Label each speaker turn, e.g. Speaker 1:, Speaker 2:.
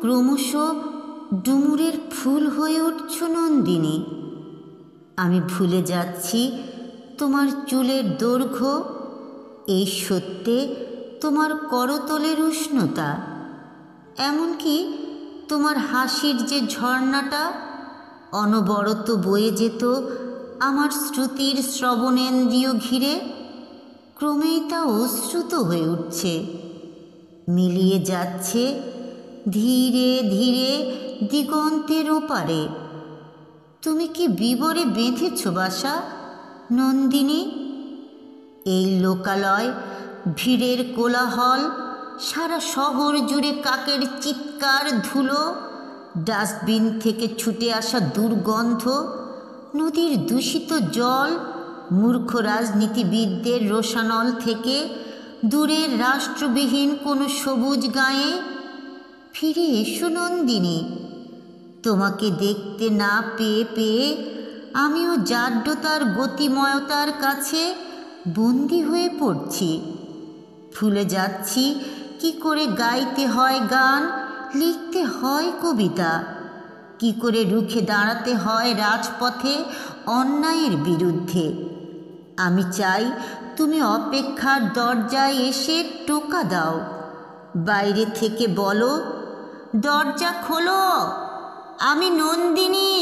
Speaker 1: ক্রমশ ডুমুরের ফুল হয়ে উঠছ নন্দিনী। আমি ভুলে যাচ্ছি তোমার চুলের দৈর্ঘ্য, এই সত্যে তোমার করতলের উষ্ণতা, এমনকি তোমার হাসির যে ঝর্ণাটা অনবরত বয়ে যেত আমার শ্রুতির শ্রবণেন্দ্রিয় ঘিরে, ক্রমেই তা অশ্রুত হয়ে উঠছে, মিলিয়ে যাচ্ছে ধীরে ধীরে দিগন্তের ওপারে। তুমি কি বিবরে বেঁধেছ বাসা নন্দিনী? এই লোকালয়, ভিড়ের কোলাহল, সারা শহর জুড়ে কাকের চিৎকার, ধুলো, ডাস্টবিন থেকে ছুটে আসা দুর্গন্ধ, নদীর দূষিত জল, মূর্খ রাজনীতিবিদদের রোষানল থেকে দূরের রাষ্ট্রবিহীন কোনো সবুজ গাঁয়ে। ফিরে এসো নন্দিনী। তোমাকে দেখতে না পেয়ে পেয়ে আমিও জাড্যতার গতিময়তার কাছে বন্দী হয়ে পড়ছি। ভুলে যাচ্ছি কি করে গাইতে হয় গান, লিখতে হয় কবিতা, কি করে রুখে দাঁড়াতে হয় রাজপথে অন্যায়ের বিরুদ্ধে। আমি চাই তুমি অপেক্ষার দরজায় এসে টোকা দাও, বাইরে থেকে বলো, দরজা খোলো, আমি নন্দিনী।